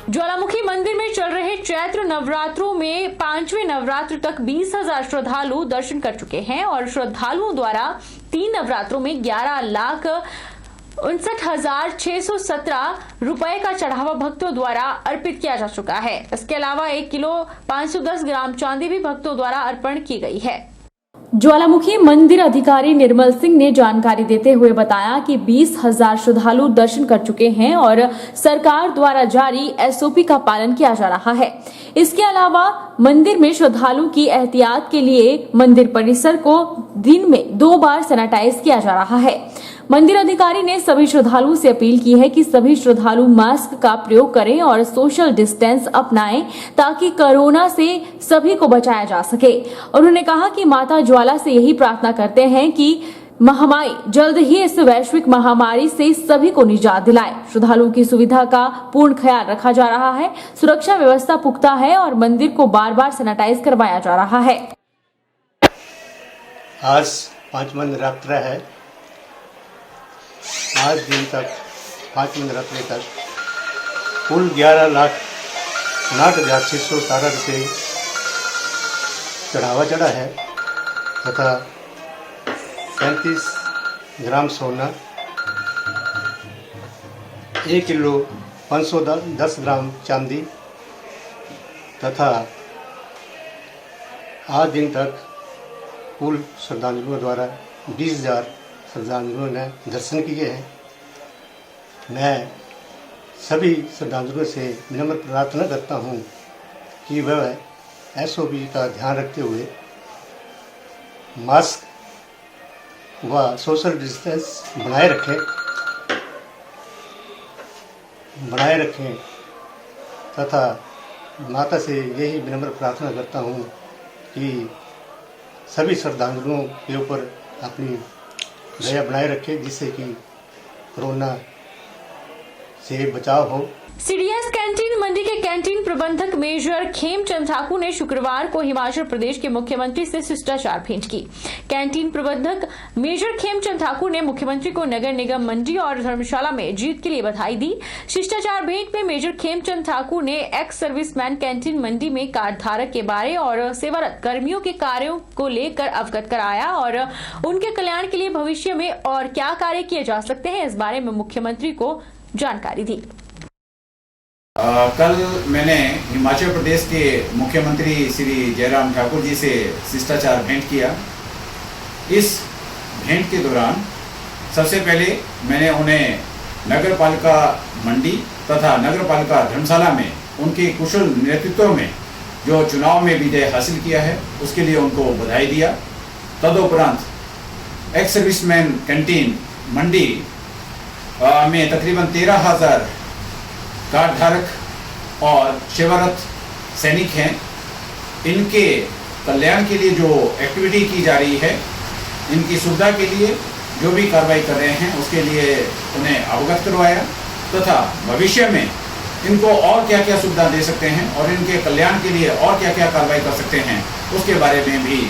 ज्वालामुखी मंदिर में चल रहे चैत्र नवरात्रों में 5वें नवरात्र तक 20,000 श्रद्धालु दर्शन कर चुके हैं और श्रद्धालुओं द्वारा 3 नवरात्रों में 11,59,617 रुपए का चढ़ावा भक्तों द्वारा अर्पित किया जा चुका है। इसके अलावा 1 किलो 510 ग्राम चांदी भी भक्तों द्वारा अर्पण की गई है। ज्वालामुखी मंदिर अधिकारी निर्मल सिंह ने जानकारी देते हुए बताया कि 20,000 श्रद्धालु दर्शन कर चुके हैं और सरकार द्वारा जारी एसओपी का पालन किया जा रहा है। इसके अलावा मंदिर में श्रद्धालु की एहतियात के लिए मंदिर परिसर को दिन में 2 बार सैनिटाइज किया जा रहा है। मंदिर अधिकारी ने सभी श्रद्धालुओं से अपील की है कि सभी श्रद्धालु मास्क का प्रयोग करें और सोशल डिस्टेंस अपनाएं ताकि कोरोना से सभी को बचाया जा सके। उन्होंने कहा कि माता ज्वाला से यही प्रार्थना करते हैं कि महामारी जल्द ही इस वैश्विक महामारी से सभी को निजात दिलाए। श्रद्धालुओं की सुविधा का पूर्ण ख्याल रखा जा रहा है, सुरक्षा व्यवस्था पुख्ता है और मंदिर को बार बार सैनिटाइज करवाया जा रहा है। आज 5वां नवरात्र है। आज दिन तक 5वें नवरात्रि तक कुल 11,59,617 रुपये चढ़ावा चढ़ा है तथा 35 ग्राम सोना, 1 किलो 510 ग्राम चांदी तथा आज दिन तक कुल श्रद्धालुओं द्वारा 20,000 श्रद्धालुओं ने दर्शन किए हैं। मैं सभी श्रद्धालुओं से विनम्र प्रार्थना करता हूं कि वह एसओपी का ध्यान रखते हुए मास्क व सोशल डिस्टेंस बनाए रखें तथा माता से यही विनम्र प्रार्थना करता हूं कि सभी श्रद्धालुओं के ऊपर अपनी दया बनाए रखें जिससे कि कोरोना से बचाव हो। सीडीएस कैंटीन मंडी के कैंटीन प्रबंधक मेजर खेमचंद ठाकुर ने शुक्रवार को हिमाचल प्रदेश के मुख्यमंत्री से शिष्टाचार भेंट की। कैंटीन प्रबंधक मेजर खेमचंद ठाकुर ने मुख्यमंत्री को नगर निगम मंडी और धर्मशाला में जीत के लिए बधाई दी। शिष्टाचार भेंट में मेजर खेमचंद ठाकुर ने एक्स सर्विसमैन कैंटीन मंडी में कार्ड धारक के बारे और सेवारत कर्मियों के कार्यों को लेकर अवगत कराया और उनके कल्याण के लिए भविष्य में और क्या कार्य किए जा सकते हैं इस बारे में मुख्यमंत्री को जानकारी दी। कल मैंने हिमाचल प्रदेश के मुख्यमंत्री श्री जयराम ठाकुर जी से शिष्टाचार भेंट किया। इस भेंट के दौरान सबसे पहले मैंने उन्हें नगर पालिका मंडी तथा नगर पालिका धर्मशाला में उनके कुशल नेतृत्व में जो चुनाव में विजय हासिल किया है उसके लिए उनको बधाई दिया। तदुपरांत एक्स सर्विसमैन कैंटीन मंडी में तकरीबन 13,000 कार्ड धारक और सेवारत सैनिक हैं। इनके कल्याण के लिए जो एक्टिविटी की जा रही है, इनकी सुविधा के लिए जो भी कार्रवाई कर रहे हैं उसके लिए उन्हें अवगत करवाया तथा भविष्य में इनको और क्या क्या सुविधा दे सकते हैं और इनके कल्याण के लिए और क्या क्या कार्रवाई कर सकते हैं उसके बारे में भी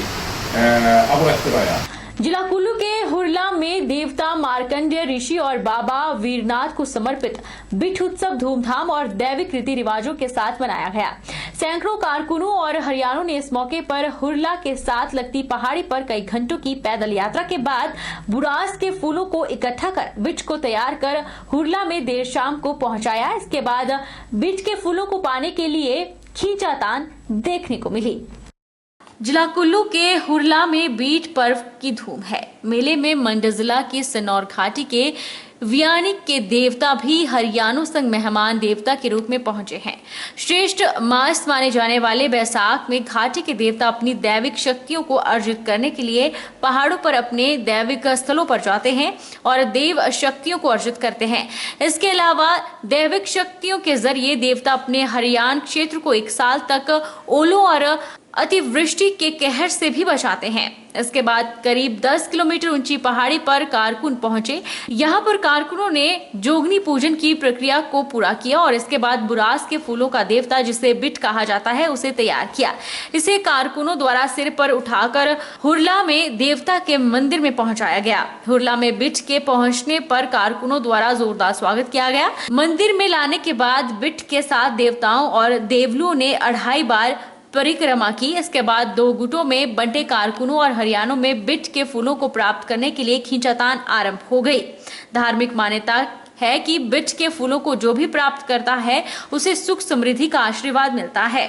अवगत करवाया। जिला कुल्लू के हुरला में देवता मार्कंडेय ऋषि और बाबा वीरनाथ को समर्पित बिठ उत्सव धूमधाम और दैविक रीति रिवाजों के साथ मनाया गया। सैकड़ों कारकुनों और हरियाणों ने इस मौके पर हुरला के साथ लगती पहाड़ी पर कई घंटों की पैदल यात्रा के बाद बुरास के फूलों को इकट्ठा कर बिठ को तैयार कर हुरला में देर शाम को पहुंचाया। इसके बाद बिठ के फूलों को पाने के लिए खींचातान देखने को मिली। जिला कुल्लू के हुरला में बीट पर्व की धूम है। मेले में मंडी जिला की सनौर घाटी के वियानिक के देवता भी हरियाणों संग मेहमान देवता के रूप में पहुंचे हैं। श्रेष्ठ मास माने जाने वाले बैसाख में घाटी के देवता अपनी दैविक शक्तियों को अर्जित करने के लिए पहाड़ों पर अपने दैविक स्थलों पर जाते हैं और देव शक्तियों को अर्जित करते हैं। इसके अलावा दैविक शक्तियों के जरिए देवता अपने हरियाणा क्षेत्र को 1 साल तक ओलों और अतिवृष्टि के कहर से भी बचाते हैं। इसके बाद करीब 10 किलोमीटर ऊंची पहाड़ी पर कारकुन पहुंचे। यहां पर कारकुनों ने जोगनी पूजन की प्रक्रिया को पूरा किया और इसके बाद बुरास के फूलों का देवता, जिसे बिट कहा जाता है, उसे तैयार किया। इसे कारकुनों द्वारा सिर पर उठाकर हुरला में देवता के मंदिर में पहुंचाया गया। हुरला में बिट के पहुंचने पर कारकुनों द्वारा जोरदार स्वागत किया गया। मंदिर में लाने के बाद बिट के साथ देवताओं और देवलुओं ने 2.5 बार परिक्रमा की। इसके बाद 2 गुटों में बंटे कारकुनों और हरियाणों में बिट के फूलों को प्राप्त करने के लिए खींचातान आरंभ हो गई। धार्मिक मान्यता है कि बिट के फूलों को जो भी प्राप्त करता है उसे सुख समृद्धि का आशीर्वाद मिलता है।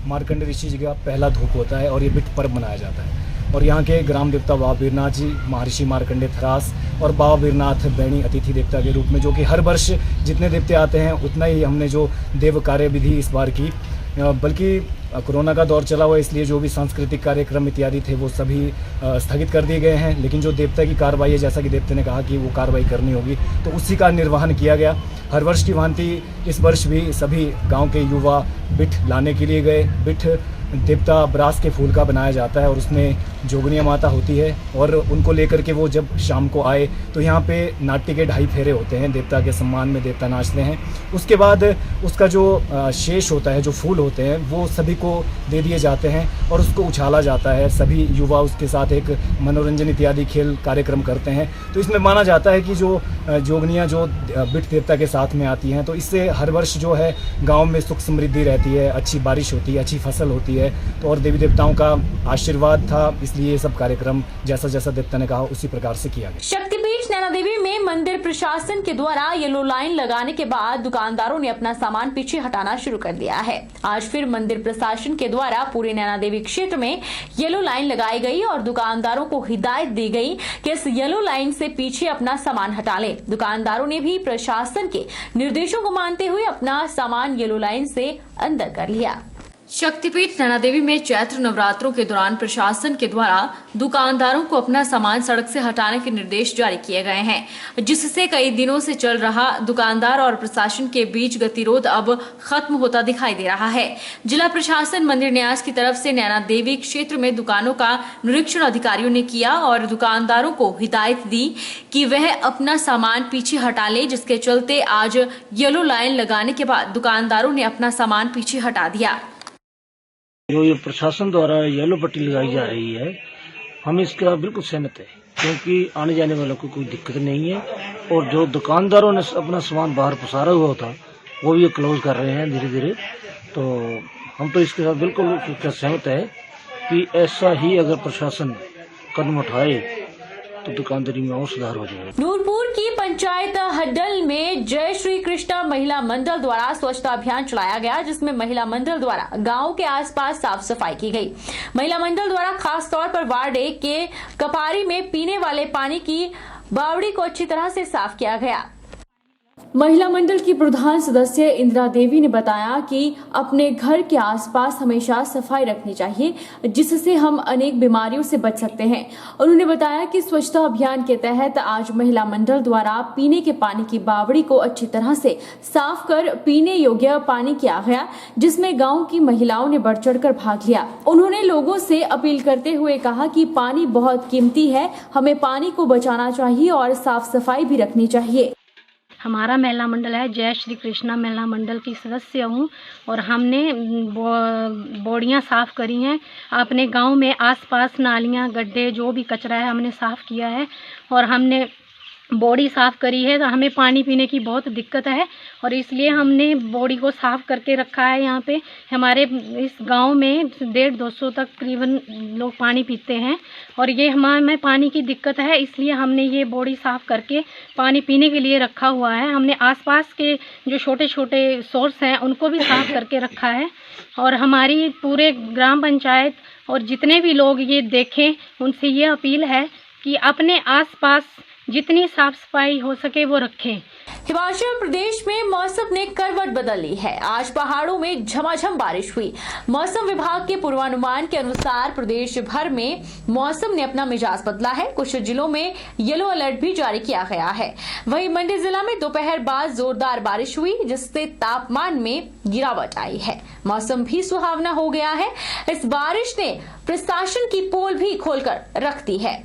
मार्कंड ऋषि जी का पहला धूप होता है और ये बिट पर्व मनाया जाता है और यहाँ के ग्राम देवता बाबा बीरनाथ जी, महर्षि मार्कंडे थरास और बाबा बीरनाथ बैणी अतिथि देवता के रूप में, जो कि हर वर्ष जितने देवते आते हैं उतना ही हमने जो देव कार्य विधि इस बार की, बल्कि कोरोना का दौर चला हुआ इसलिए जो भी सांस्कृतिक कार्यक्रम इत्यादि थे वो सभी स्थगित कर दिए गए हैं। लेकिन जो देवता की कार्रवाई है, जैसा कि देवता ने कहा कि वो कार्रवाई करनी होगी, तो उसी का निर्वहन किया गया। हर वर्ष की भांति इस वर्ष भी सभी गांव के युवा बिट लाने के लिए गए। बिट देवता ब्रास के फूल का बनाया जाता है और उसमें जोगनिया माता होती है और उनको लेकर के वो जब शाम को आए तो यहाँ पे नाट्य के 2.5 फेरे होते हैं, देवता के सम्मान में देवता नाचते हैं। उसके बाद उसका जो शेष होता है, जो फूल होते हैं, वो सभी को दे दिए जाते हैं और उसको उछाला जाता है। सभी युवा उसके साथ एक मनोरंजन इत्यादि खेल कार्यक्रम करते हैं। तो इसमें माना जाता है कि जो जोगनियाँ जो बिट देवता के साथ में आती हैं तो इससे हर वर्ष जो है गाँव में सुख समृद्धि रहती है, अच्छी बारिश होती है, अच्छी फसल होती है। तो और देवी देवताओं का आशीर्वाद था, इसलिए ये सब कार्यक्रम जैसा जैसा देवता ने कहा उसी प्रकार से किया गया। शक्तिपीठ नैना देवी में मंदिर प्रशासन के द्वारा येलो लाइन लगाने के बाद दुकानदारों ने अपना सामान पीछे हटाना शुरू कर दिया है। आज फिर मंदिर प्रशासन के द्वारा पूरे नैना देवी क्षेत्र में येलो लाइन लगाई गई और दुकानदारों को हिदायत दी गई कि इस येलो लाइन से पीछे अपना सामान हटा लें। दुकानदारों ने भी प्रशासन के निर्देशों को मानते हुए अपना सामान येलो लाइन से अंदर कर लिया। शक्तिपीठ नैना देवी में चैत्र नवरात्रों के दौरान प्रशासन के द्वारा दुकानदारों को अपना सामान सड़क से हटाने के निर्देश जारी किए गए हैं, जिससे कई दिनों से चल रहा दुकानदार और प्रशासन के बीच गतिरोध अब खत्म होता दिखाई दे रहा है। जिला प्रशासन मंदिर न्यास की तरफ से नैना देवी क्षेत्र में दुकानों का निरीक्षण अधिकारियों ने किया और दुकानदारों को हिदायत दी कि वह अपना सामान पीछे हटा ले, जिसके चलते आज येलो लाइन लगाने के बाद दुकानदारों ने अपना सामान पीछे हटा दिया। जो ये प्रशासन द्वारा येलो पट्टी लगाई जा रही है, हम इसका बिल्कुल सहमत है, क्योंकि आने जाने वालों को कोई दिक्कत नहीं है और जो दुकानदारों ने अपना सामान बाहर पसारा हुआ था वो भी क्लोज कर रहे हैं धीरे धीरे। तो हम तो इसके साथ बिल्कुल सहमत है कि ऐसा ही अगर प्रशासन कदम उठाए तो दुकानदारी में और सुधार हो जाएगा। नूरपुर की पंचायत हड्डल में जय श्री कृष्णा महिला मंडल द्वारा स्वच्छता अभियान चलाया गया, जिसमें महिला मंडल द्वारा गांव के आसपास साफ सफाई की गई। महिला मंडल द्वारा खास तौर पर वार्ड 1 के कपारी में पीने वाले पानी की बावड़ी को अच्छी तरह से साफ किया गया। महिला मंडल की प्रधान सदस्य इंदिरा देवी ने बताया कि अपने घर के आसपास हमेशा सफाई रखनी चाहिए, जिससे हम अनेक बीमारियों से बच सकते हैं। उन्होंने बताया कि स्वच्छता अभियान के तहत आज महिला मंडल द्वारा पीने के पानी की बावड़ी को अच्छी तरह से साफ कर पीने योग्य पानी किया गया, जिसमें गांव की महिलाओं ने बढ़ चढ़कर भाग लिया। उन्होंने लोगों से अपील करते हुए कहा कि पानी बहुत कीमती है, हमें पानी को बचाना चाहिए और साफ सफाई भी रखनी चाहिए। हमारा महिला मंडल है, जय श्री कृष्णा महिला मंडल की सदस्य हूँ और हमने बोड़ियाँ साफ़ करी हैं। अपने गांव में आसपास नालियाँ, गड्ढे, जो भी कचरा है हमने साफ़ किया है और हमने बॉडी साफ़ करी है। तो हमें पानी पीने की बहुत दिक्कत है और इसलिए हमने बॉडी को साफ़ करके रखा है। यहाँ पे हमारे इस गांव में 150-200 तक करीबन लोग पानी पीते हैं और ये हमें पानी की दिक्कत है, इसलिए हमने ये बॉडी साफ़ करके पानी पीने के लिए रखा हुआ है। हमने आसपास के जो छोटे छोटे सोर्स हैं उनको भी साफ़ करके रखा है और हमारी पूरे ग्राम पंचायत और जितने भी लोग ये देखें उनसे ये अपील है कि अपने आसपास जितनी साफ सफाई हो सके वो रखें। हिमाचल प्रदेश में मौसम ने करवट बदल ली है। आज पहाड़ों में झमाझम बारिश हुई। मौसम विभाग के पूर्वानुमान के अनुसार प्रदेश भर में मौसम ने अपना मिजाज बदला है। कुछ जिलों में येलो अलर्ट भी जारी किया गया है। वहीं मंडी जिला में दोपहर बाद जोरदार बारिश हुई, जिससे तापमान में गिरावट आई है। मौसम भी सुहावना हो गया है। इस बारिश ने प्रशासन की पोल भी खोलकर रख दी है।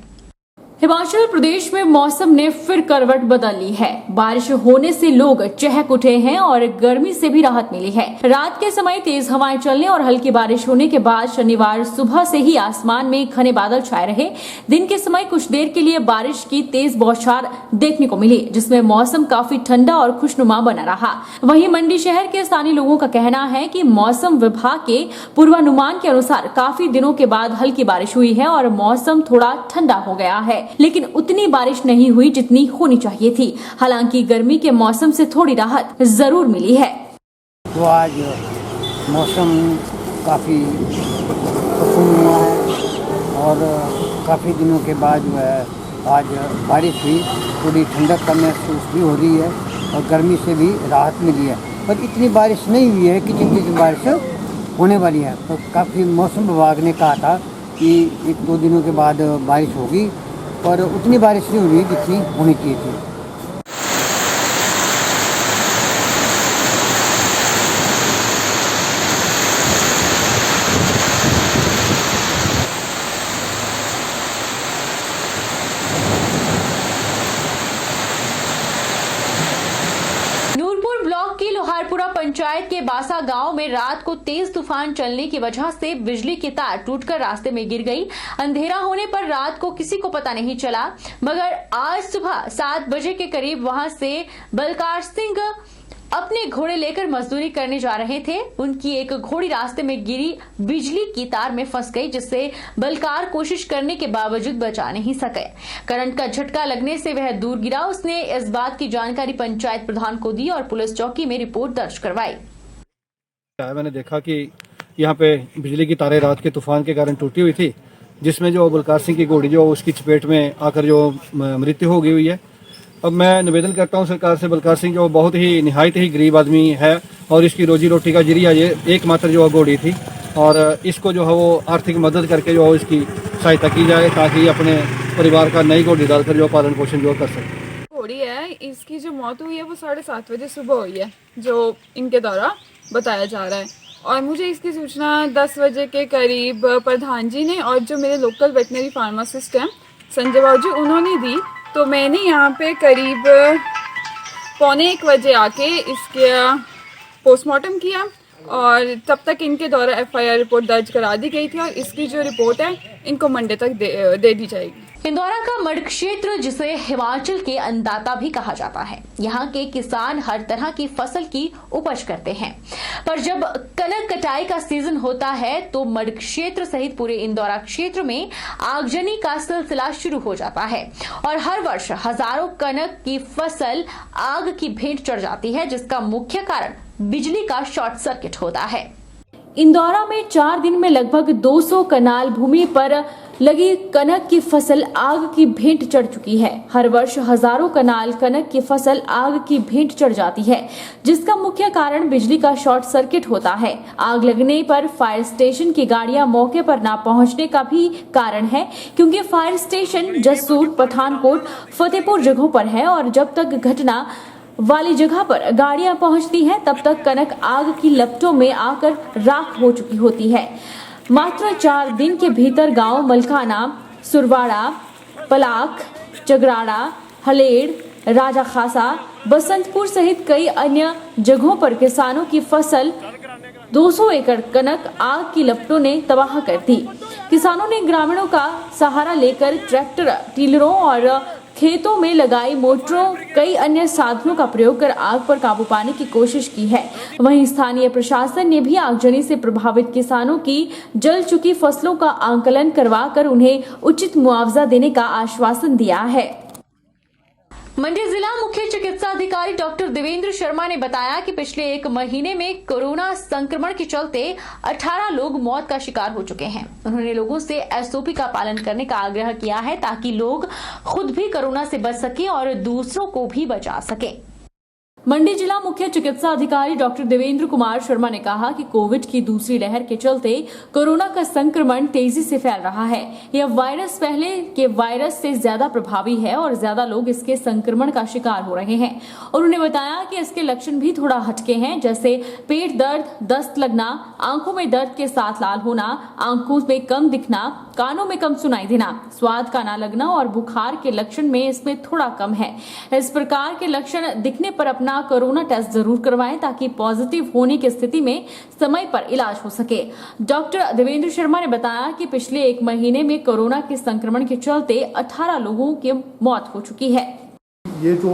हिमाचल प्रदेश में मौसम ने फिर करवट बदल ली है। बारिश होने से लोग चहक उठे हैं और गर्मी से भी राहत मिली है। रात के समय तेज हवाएं चलने और हल्की बारिश होने के बाद शनिवार सुबह से ही आसमान में घने बादल छाए रहे। दिन के समय कुछ देर के लिए बारिश की तेज बौछार देखने को मिली, जिसमें मौसम काफी ठंडा और खुशनुमा बना रहा। वहीं मंडी शहर के स्थानीय लोगों का कहना है कि मौसम विभाग के पूर्वानुमान के अनुसार काफी दिनों के बाद हल्की बारिश हुई है और मौसम थोड़ा ठंडा हो गया है, लेकिन उतनी बारिश नहीं हुई जितनी होनी चाहिए थी। हालांकि गर्मी के मौसम से थोड़ी राहत जरूर मिली है। तो आज मौसम काफ़ी खुशनुमा है और काफ़ी दिनों के बाद जो है आज बारिश हुई। थोड़ी ठंडक का महसूस भी हो रही है और गर्मी से भी राहत मिली है। पर इतनी बारिश नहीं हुई है कि जितनी बारिश होने वाली है। तो काफ़ी मौसम विभाग ने कहा था कि 1-2 दिनों के बाद बारिश होगी, पर उतनी बारिश नहीं हुई जितनी होनी चाहिए थी। नूरपुर ब्लॉक की लोहारपुरा पंचायत के बासा गांव में रात को तेज तूफान चलने की वजह से बिजली की तार टूटकर रास्ते में गिर गई। अंधेरा होने पर रात को किसी को पता नहीं चला, मगर आज सुबह 7 बजे के करीब वहां से बलकार सिंह अपने घोड़े लेकर मजदूरी करने जा रहे थे। उनकी एक घोड़ी रास्ते में गिरी बिजली की तार में फंस गई, जिससे बलकार कोशिश करने के बावजूद बचा नहीं सके। करंट का झटका लगने से वह दूर गिरा। उसने इस बात की जानकारी पंचायत प्रधान को दी और पुलिस चौकी में रिपोर्ट दर्ज करवाई। मैंने देखा कि यहाँ पे बिजली की तारें रात के तूफान के कारण टूटी हुई थी, जिसमें जो बलकार सिंह की घोड़ी जो उसकी चपेट में आकर जो मृत्यु हो गई हुई है। अब मैं निवेदन करता हूं सरकार से, बलकार सिंह जो बहुत ही निहायत ही गरीब आदमी है और इसकी रोजी रोटी का जरिया ये एकमात्र जो घोड़ी थी, और इसको जो है वो आर्थिक मदद करके जो इसकी सहायता की जाए ताकि अपने परिवार का नई घोड़ी डालकर जो पालन पोषण जो कर सके। घोड़ी है, इसकी जो मौत हुई है वो 7:30 बजे सुबह हुई है, जो इनके द्वारा बताया जा रहा है। और मुझे इसकी सूचना 10 बजे के करीब प्रधान जी ने और जो मेरे लोकल वेटनरी फार्मासिस्ट हैं संजय बाबू जी, उन्होंने दी। तो मैंने यहाँ पे करीब 1:45 बजे आके इसके पोस्टमार्टम किया और तब तक इनके द्वारा FIR रिपोर्ट दर्ज करा दी गई थी और इसकी जो रिपोर्ट है इनको मंडे तक दे दी जाएगी। इंदौरा का मड क्षेत्र, जिसे हिमाचल के अन्नदाता भी कहा जाता है, यहाँ के किसान हर तरह की फसल की उपज करते हैं। पर जब कनक कटाई का सीजन होता है तो मड क्षेत्र सहित पूरे इंदौरा क्षेत्र में आगजनी का सिलसिला शुरू हो जाता है और हर वर्ष हजारों कनक की फसल आग की भेंट चढ़ जाती है, जिसका मुख्य कारण बिजली का शॉर्ट सर्किट होता है। इंदौरा में 4 दिन में लगभग 200 कनाल भूमि पर लगी कनक की फसल आग की भेंट चढ़ चुकी है। हर वर्ष हजारों कनाल कनक की फसल आग की भेंट चढ़ जाती है, जिसका मुख्य कारण बिजली का शॉर्ट सर्किट होता है। आग लगने पर फायर स्टेशन की गाड़ियां मौके पर ना पहुंचने का भी कारण है, क्योंकि फायर स्टेशन जसूर, पठानकोट, फतेहपुर जगहों पर है और जब तक घटना वाली जगह पर गाड़ियां पहुंचती हैं तब तक कनक आग की लपटों में आकर राख हो चुकी होती है। मात्र 4 दिन के भीतर गांव मलखाना, सुरवाड़ा, पलाख, चगराड़ा, हलेड़, राजा खासा, बसंतपुर सहित कई अन्य जगहों पर किसानों की फसल 200 एकड़ कनक आग की लपटों ने तबाह कर दी। किसानों ने ग्रामीणों का सहारा लेकर ट्रैक्टर, टीलरों और खेतों में लगाई मोटरों, कई अन्य साधनों का प्रयोग कर आग पर काबू पाने की कोशिश की है। वहीं स्थानीय प्रशासन ने भी आगजनी से प्रभावित किसानों की जल चुकी फसलों का आंकलन करवाकर उन्हें उचित मुआवजा देने का आश्वासन दिया है। मंडी जिला मुख्य चिकित्सा अधिकारी डॉक्टर देवेंद्र शर्मा ने बताया कि पिछले 1 महीने में कोरोना संक्रमण के चलते 18 लोग मौत का शिकार हो चुके हैं। उन्होंने लोगों से SOP का पालन करने का आग्रह किया है ताकि लोग खुद भी कोरोना से बच सकें और दूसरों को भी बचा सकें। मंडी जिला मुख्य चिकित्सा अधिकारी डॉक्टर देवेंद्र कुमार शर्मा ने कहा कि कोविड की दूसरी लहर के चलते कोरोना का संक्रमण तेजी से फैल रहा है। यह वायरस पहले के वायरस से ज्यादा प्रभावी है और ज्यादा लोग इसके संक्रमण का शिकार हो रहे हैं। उन्होंने बताया कि इसके लक्षण भी थोड़ा हटके हैं, जैसे पेट दर्द, दस्त लगना, आंखों में दर्द के साथ लाल होना, आंखों में कम दिखना, कानों में कम सुनाई देना, स्वाद का ना लगना और बुखार के लक्षण में इसमें थोड़ा कम है। इस प्रकार के लक्षण दिखने पर अपना कोरोना टेस्ट जरूर करवाएं ताकि पॉजिटिव होने की स्थिति में समय पर इलाज हो सके। डॉक्टर देवेंद्र शर्मा ने बताया कि पिछले 1 महीने में कोरोना के संक्रमण के चलते 18 लोगों की मौत हो चुकी है। ये जो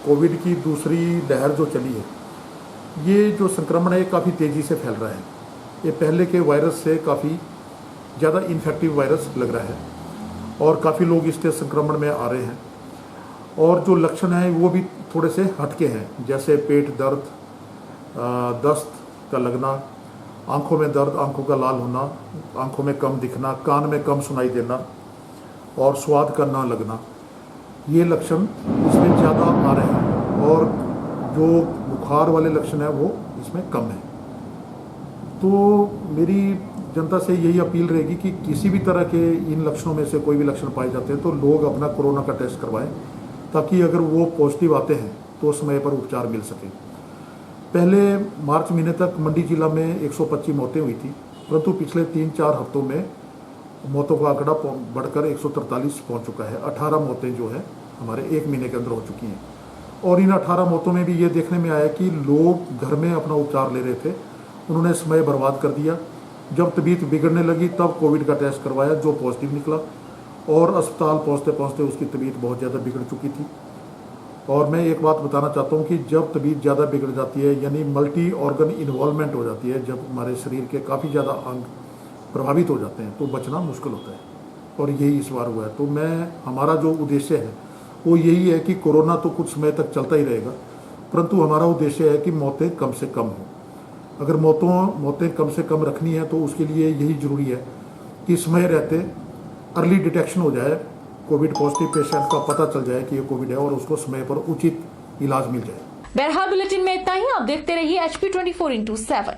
कोविड की दूसरी लहर जो चली है, ये जो संक्रमण है काफ़ी तेज़ी से फैल रहा है। ये पहले के वायरस से काफ़ी ज़्यादा इन्फेक्टिव वायरस लग रहा है और काफ़ी लोग इसके संक्रमण में आ रहे हैं और जो लक्षण हैं वो भी थोड़े से हटके हैं, जैसे पेट दर्द, दस्त का लगना, आंखों में दर्द, आंखों का लाल होना, आंखों में कम दिखना, कान में कम सुनाई देना और स्वाद का ना लगना, ये लक्षण इसमें ज़्यादा आ रहे हैं और जो बुखार वाले लक्षण हैं वो इसमें कम है। तो मेरी जनता से यही अपील रहेगी कि किसी भी तरह के इन लक्षणों में से कोई भी लक्षण पाए जाते हैं तो लोग अपना कोरोना का टेस्ट करवाएं ताकि अगर वो पॉजिटिव आते हैं तो समय पर उपचार मिल सके। पहले मार्च महीने तक मंडी जिला में 125 मौतें हुई थी, परंतु पिछले 3-4 हफ्तों में मौतों का आंकड़ा बढ़कर 143 पहुंच चुका है। 18 मौतें जो है हमारे 1 महीने के अंदर हो चुकी हैं और इन 18 मौतों में भी ये देखने में आया कि लोग घर में अपना उपचार ले रहे थे, उन्होंने समय बर्बाद कर दिया। जब तबीयत बिगड़ने लगी तब कोविड का टेस्ट करवाया जो पॉजिटिव निकला और अस्पताल पहुंचते पहुंचते उसकी तबीयत बहुत ज़्यादा बिगड़ चुकी थी। और मैं एक बात बताना चाहता हूं कि जब तबीयत ज़्यादा बिगड़ जाती है, यानी मल्टी ऑर्गन इन्वॉल्वमेंट हो जाती है, जब हमारे शरीर के काफ़ी ज़्यादा अंग प्रभावित हो जाते हैं तो बचना मुश्किल होता है और यही इस बार हुआ है। तो हमारा जो उद्देश्य है वो यही है कि कोरोना तो कुछ समय तक चलता ही रहेगा, परंतु हमारा उद्देश्य है कि मौतें कम से कम हों। अगर मौतें कम से कम रखनी है तो उसके लिए यही ज़रूरी है कि समय रहते अर्ली डिटेक्शन हो जाए, कोविड पॉजिटिव पेशेंट का पता चल जाए कि ये कोविड है और उसको समय पर उचित इलाज मिल जाए। बहरहाल बुलेटिन में इतना ही। आप देखते रहिए HP 24/7।